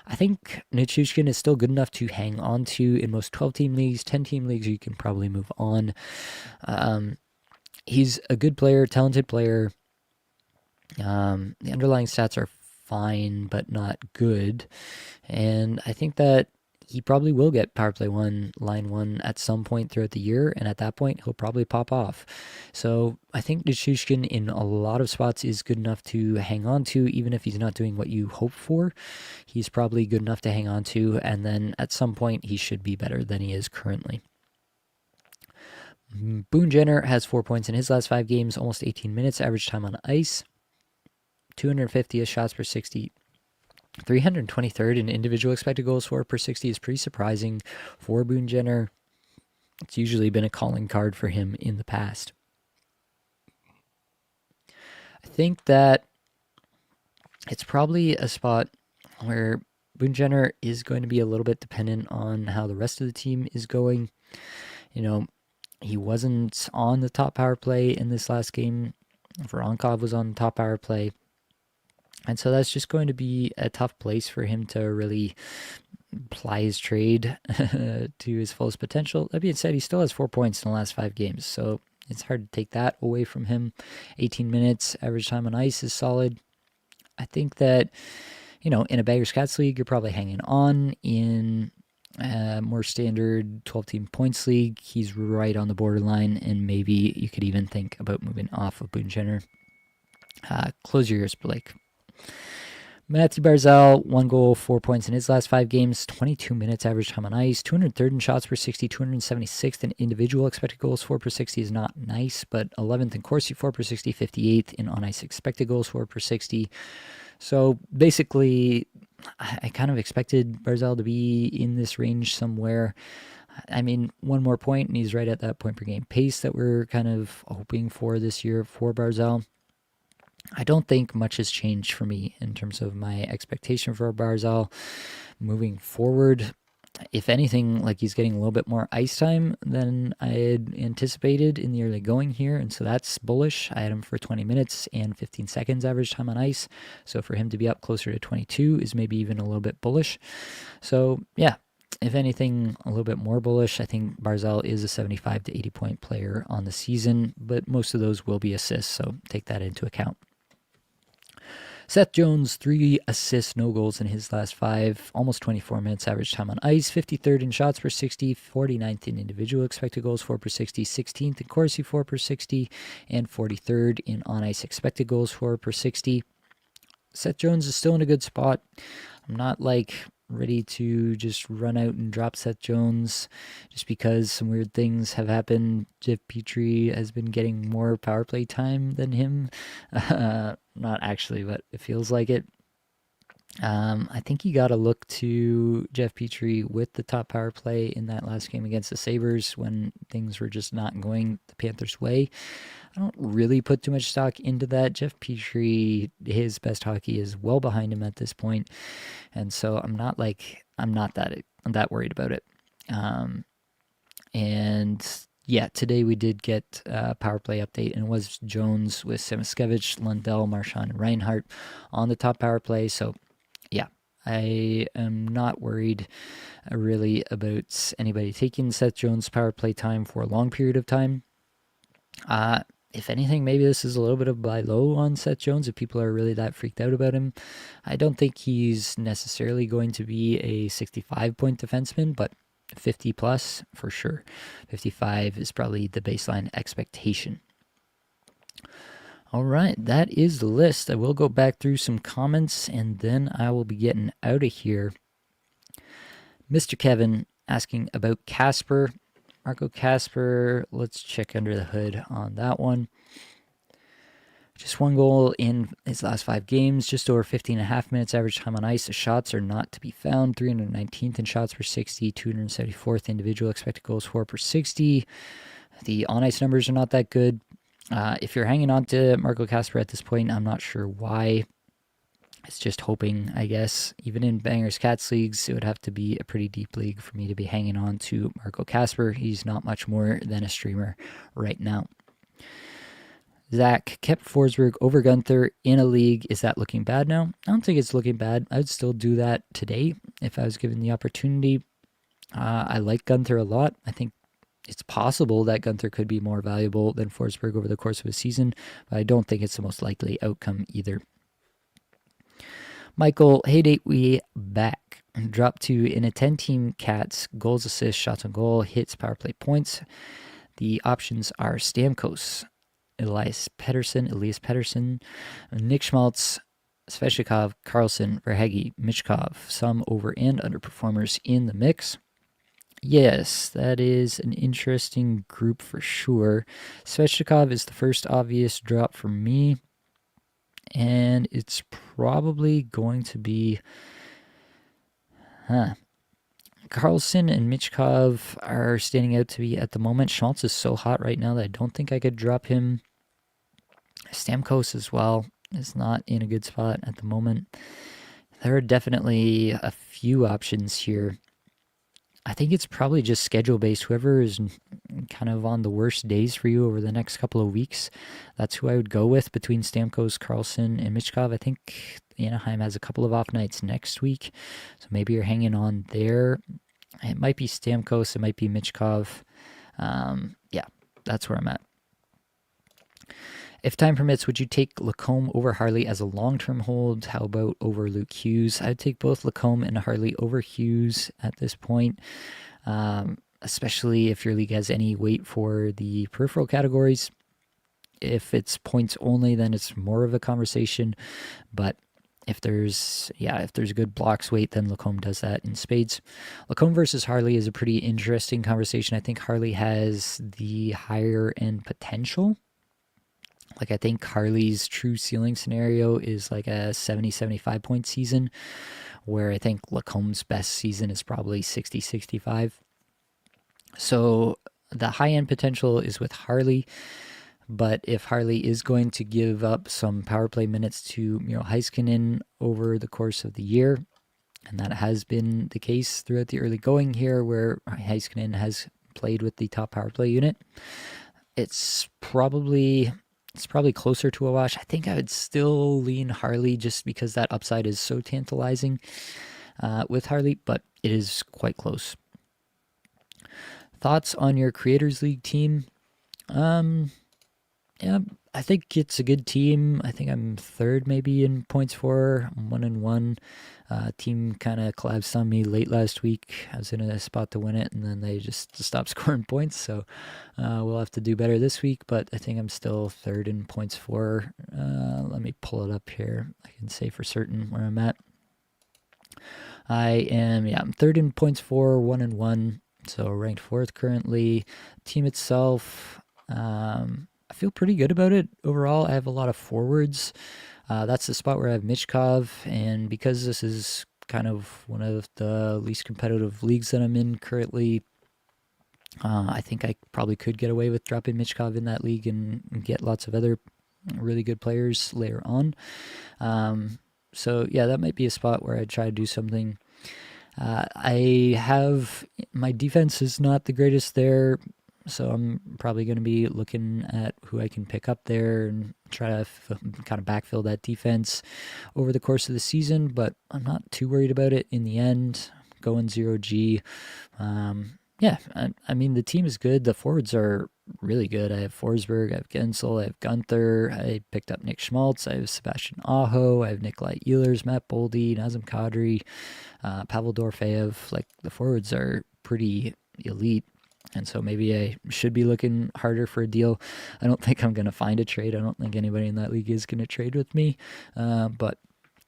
I think Nichushkin is still good enough to hang on to in most 12-team leagues. 10-team leagues, you can probably move on. He's a good player, talented player. The underlying stats are fine, but not good. And I think that he probably will get power play 1, line 1 at some point throughout the year, and at that point, he'll probably pop off. So I think Nichushkin in a lot of spots is good enough to hang on to, even if he's not doing what you hope for. He's probably good enough to hang on to, and then at some point, he should be better than he is currently. Boone Jenner has 4 points in his last 5 games, almost 18 minutes, average time on ice, 250 shots per 60, 323rd in individual expected goals for per 60 is pretty surprising for Boone Jenner. It's usually been a calling card for him in the past. I think that it's probably a spot where Boone Jenner is going to be a little bit dependent on how the rest of the team is going. He wasn't on the top power play in this last game. Voronkov was on the top power play. And so that's just going to be a tough place for him to really apply his trade to his fullest potential. That being said, he still has 4 points in the last 5 games, so it's hard to take that away from him. 18 minutes, average time on ice is solid. I think that, in a Baggers Cats league, you're probably hanging on. In a more standard 12-team points league, he's right on the borderline, and maybe you could even think about moving off of Boone-Jenner. Close your ears, Blake. Matthew Barzal, 1 goal, 4 points in his last 5 games, 22 minutes average time on ice, 203rd in shots per 60, 276th in individual expected goals, 4 per 60 is not nice, but 11th in Corsi, 4 per 60, 58th in on-ice expected goals, 4 per 60. So basically, I kind of expected Barzal to be in this range somewhere. I mean, 1 more point, and he's right at that point per game pace that we're kind of hoping for this year for Barzal. I don't think much has changed for me in terms of my expectation for Barzal moving forward. If anything, like, he's getting a little bit more ice time than I had anticipated in the early going here, and so that's bullish. I had him for 20 minutes and 15 seconds average time on ice, so for him to be up closer to 22 is maybe even a little bit bullish. So yeah, if anything, a little bit more bullish. I think Barzal is a 75 to 80 point player on the season, but most of those will be assists, so take that into account. Seth Jones, 3 assists, no goals in his last 5, almost 24 minutes average time on ice, 53rd in shots per 60, 49th in individual expected goals, 4 per 60, 16th in Corsi, 4 per 60, and 43rd in on-ice expected goals, 4 per 60. Seth Jones is still in a good spot. I'm not ready to just run out and drop Seth Jones just because some weird things have happened. Jeff Petrie has been getting more power play time than him. Not actually, but it feels like it. I think you got to look to Jeff Petrie with the top power play in that last game against the Sabres when things were just not going the Panthers' way. I don't really put too much stock into that. Jeff Petrie, his best hockey is well behind him at this point, and so I'm not that worried about it. And yeah, today we did get a power play update, and it was Jones with Semiskevich, Lundell, Marchand, and Reinhart on the top power play. So yeah, I am not worried really about anybody taking Seth Jones' power play time for a long period of time. If anything, maybe this is a little bit of buy low on Seth Jones if people are really that freaked out about him. I don't think he's necessarily going to be a 65-point defenseman, but 50 plus for sure. 55 is probably the baseline expectation. All right, that is the list. I will go back through some comments, and then I will be getting out of here. Mr. Kevin asking about Casper. Marco Casper, let's check under the hood on that one. Just 1 goal in his last 5 games, just over 15.5 minutes average time on ice. The shots are not to be found. 319th in shots per 60, 274th individual expected goals, 4 per 60. The on-ice numbers are not that good. If you're hanging on to Marco Casper at this point, I'm not sure why. It's just hoping, I guess. Even in Bangers Cats leagues, it would have to be a pretty deep league for me to be hanging on to Marco Casper. He's not much more than a streamer right now. Zach, kept Forsberg over Gunther in a league. Is that looking bad now? I don't think it's looking bad. I would still do that today if I was given the opportunity. I like Gunther a lot. I think it's possible that Gunther could be more valuable than Forsberg over the course of a season, but I don't think it's the most likely outcome either. Michael, hey date, we back. Drop to in a 10-team Cats, goals, assists, shots on goal, hits, power play points. The options are Stamkos, Elias Pettersson, Nick Schmaltz, Svechnikov, Carlson, Verhage, Michkov. Some over and underperformers in the mix. Yes, that is an interesting group for sure. Svechnikov is the first obvious drop for me. And it's probably going to be... Carlson and Michkov are standing out to me at the moment. Schmaltz is so hot right now that I don't think I could drop him. Stamkos as well is not in a good spot at the moment. There are definitely a few options here. I think it's probably just schedule based. Whoever is kind of on the worst days for you over the next couple of weeks, that's who I would go with between Stamkos, Carlson, and Michkov. I think Anaheim has a couple of off nights next week, so maybe you're hanging on there. It might be Stamkos, it might be Michkov. Yeah, that's where I'm at. If time permits, would you take Lacombe over Harley as a long-term hold? How about over Luke Hughes? I'd take both Lacombe and Harley over Hughes at this point, especially if your league has any weight for the peripheral categories. If it's points only, then it's more of a conversation. But if there's good blocks weight, then Lacombe does that in spades. Lacombe versus Harley is a pretty interesting conversation. I think Harley has the higher end potential. Like, I think Harley's true ceiling scenario is like a 70-75 point season, where I think Lacombe's best season is probably 60-65. So the high end potential is with Harley, but if Harley is going to give up some power play minutes to Heiskanen over the course of the year, and that has been the case throughout the early going here, where Heiskanen has played with the top power play unit, it's probably closer to a wash. I think I would still lean Harley just because that upside is so tantalizing with Harley, but it is quite close. Thoughts on your Creators League team? Yeah, I think it's a good team. I think I'm third maybe in points for. I'm 1-1. Team kind of collapsed on me late last week. I was in a spot to win it, and then they just stopped scoring points. So we'll have to do better this week, but I think I'm still third in points for. Let me pull it up here. I can say for certain where I'm at. I'm third in points for, 1-1. So ranked fourth currently. Team itself, I feel pretty good about it overall. I have a lot of forwards. That's the spot where I have Michkov, and because this is kind of one of the least competitive leagues that I'm in currently, I think I probably could get away with dropping Michkov in that league and get lots of other really good players later on. So yeah, that might be a spot where I'd try to do something. I have my defense is not the greatest there, so I'm probably going to be looking at who I can pick up there and try to kind of backfill that defense over the course of the season, but I'm not too worried about it in the end. Going 0G. Yeah, I mean, the team is good. The forwards are really good. I have Forsberg, I have Gensel, I have Gunther, I picked up Nick Schmaltz, I have Sebastian Aho, I have Nikolai Ehlers, Matt Boldy, Nazem Kadri, Pavel Dorofeyev. Like, the forwards are pretty elite. And so maybe I should be looking harder for a deal. I don't think I'm going to find a trade. I don't think anybody in that league is going to trade with me. But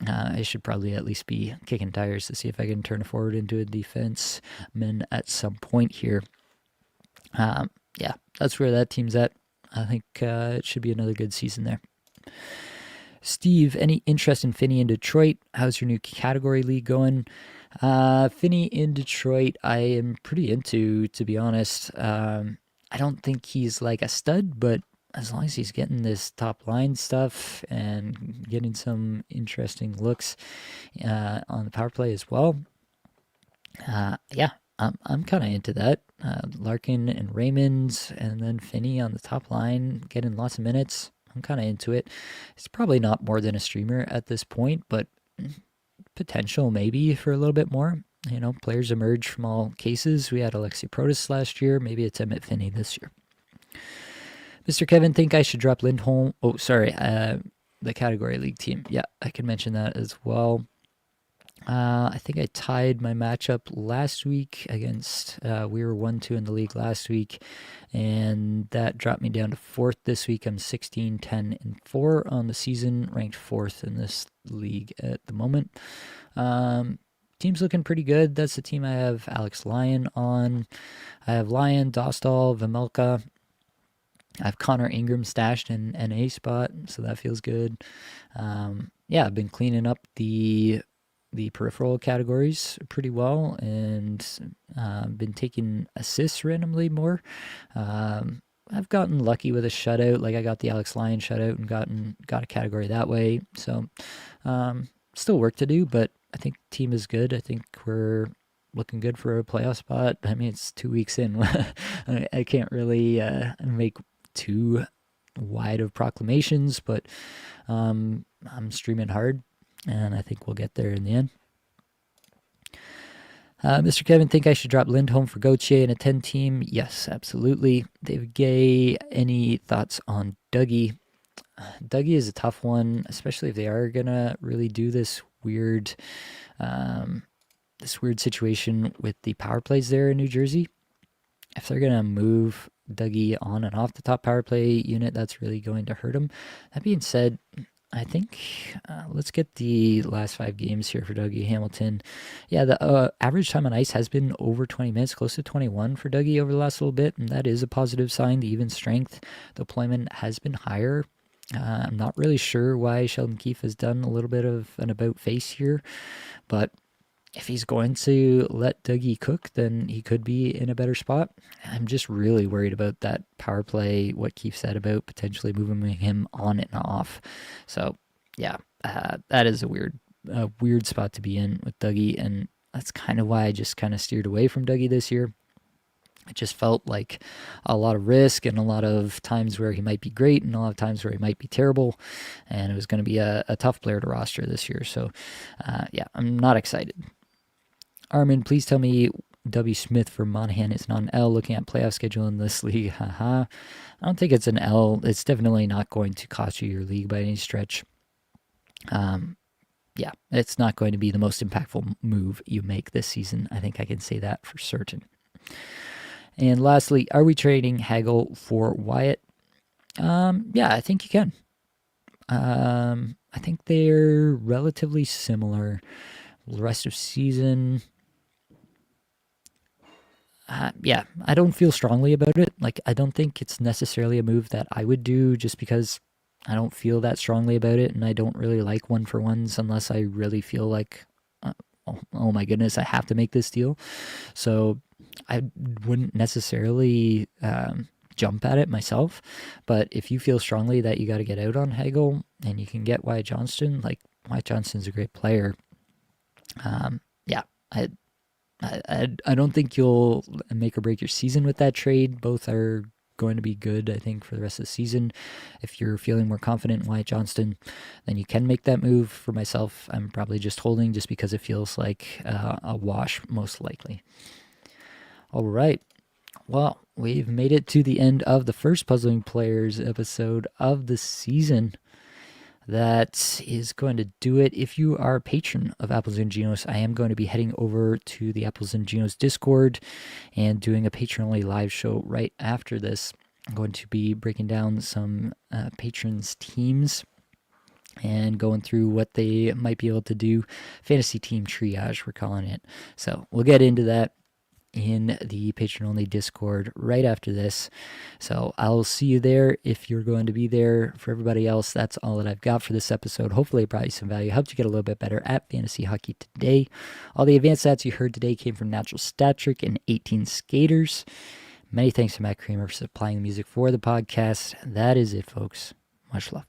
I should probably at least be kicking tires to see if I can turn a forward into a defenseman at some point here. Yeah, that's where that team's at. I think it should be another good season there. Steve, any interest in Finney in Detroit? How's your new category league going? Finney in Detroit, I am pretty into, to be honest. I don't think he's like a stud, but as long as he's getting this top line stuff and getting some interesting looks on the power play as well, yeah, I'm kind of into that. Larkin and Raymond, and then Finney on the top line, getting lots of minutes. I'm kind of into it. It's probably not more than a streamer at this point, but potential maybe for a little bit more. Players emerge from all cases. We had Alexi Protas last year. Maybe it's Emmett Finney this year. Mr. Kevin, think I should drop Lindholm? Oh, sorry. The category league team. Yeah, I can mention that as well. I think I tied my matchup last week against, we were 1-2 in the league last week, and that dropped me down to fourth this week. I'm 16-10-4 on the season, ranked fourth in this league at the moment. Team's looking pretty good. That's the team I have Alex Lyon on. I have Lyon, Dostal, Vemmelka. I have Connor Ingram stashed in NA spot, so that feels good. Yeah, I've been cleaning up the peripheral categories pretty well, and been taking assists randomly more. I've gotten lucky with a shutout. Like, I got the Alex Lyon shutout and got a category that way. So still work to do, but I think team is good. I think we're looking good for a playoff spot. I mean, it's 2 weeks in. I can't really make too wide of proclamations, but I'm streaming hard, and I think we'll get there in the end. Mr. Kevin, think I should drop Lindholm for Gauthier in a 10 team? Yes, absolutely. David Gay, any thoughts on Dougie? Dougie is a tough one, especially if they are gonna really do this weird situation with the power plays there in New Jersey. If they're gonna move Dougie on and off the top power play unit, that's really going to hurt him. That being said, I think let's get the last 5 games here for Dougie Hamilton. Yeah, the average time on ice has been over 20 minutes, close to 21 for Dougie over the last little bit, and that is a positive sign. The even strength deployment has been higher. I'm not really sure why Sheldon Keefe has done a little bit of an about face here, but if he's going to let Dougie cook, then he could be in a better spot. I'm just really worried about that power play, what Keefe said about potentially moving him on and off. So, yeah, that is a weird spot to be in with Dougie, and that's kind of why I just kind of steered away from Dougie this year. It just felt like a lot of risk and a lot of times where he might be great and a lot of times where he might be terrible, and it was going to be a tough player to roster this year. So, yeah, I'm not excited. Armin, please tell me W. Smith for Monahan is not an L looking at playoff schedule in this league. Haha. I don't think it's an L. It's definitely not going to cost you your league by any stretch. Yeah, it's not going to be the most impactful move you make this season. I think I can say that for certain. And lastly, are we trading Hagel for Wyatt? Yeah, I think you can. I think they're relatively similar. The rest of season, yeah, I don't feel strongly about it. Like, I don't think it's necessarily a move that I would do just because I don't feel that strongly about it, and I don't really like 1-for-1s unless I really feel like, oh my goodness, I have to make this deal. So I wouldn't necessarily jump at it myself, but if you feel strongly that you got to get out on Hagel and you can get Wyatt Johnston, like, Wyatt Johnston's a great player. Yeah, I don't think you'll make or break your season with that trade. Both are going to be good, I think, for the rest of the season. If you're feeling more confident in Wyatt Johnston, then you can make that move. For myself, I'm probably just holding just because it feels like a wash, most likely. All right. Well, we've made it to the end of the first Puzzling Players episode of the season. That is going to do it. If you are a patron of Apples and Ginos, I am going to be heading over to the Apples and Ginos Discord and doing a patron-only live show right after this. I'm going to be breaking down some patrons' teams and going through what they might be able to do. Fantasy team triage, we're calling it. So we'll get into that in the patron-only Discord right after this. So I'll see you there if you're going to be there. For everybody else, that's all that I've got for this episode. Hopefully it brought you some value, helped you get a little bit better at fantasy hockey today. All the advanced stats you heard today came from Natural Stat Trick and 18 Skaters. Many thanks to Matt Kramer for supplying the music for the podcast. That is it, folks. Much love.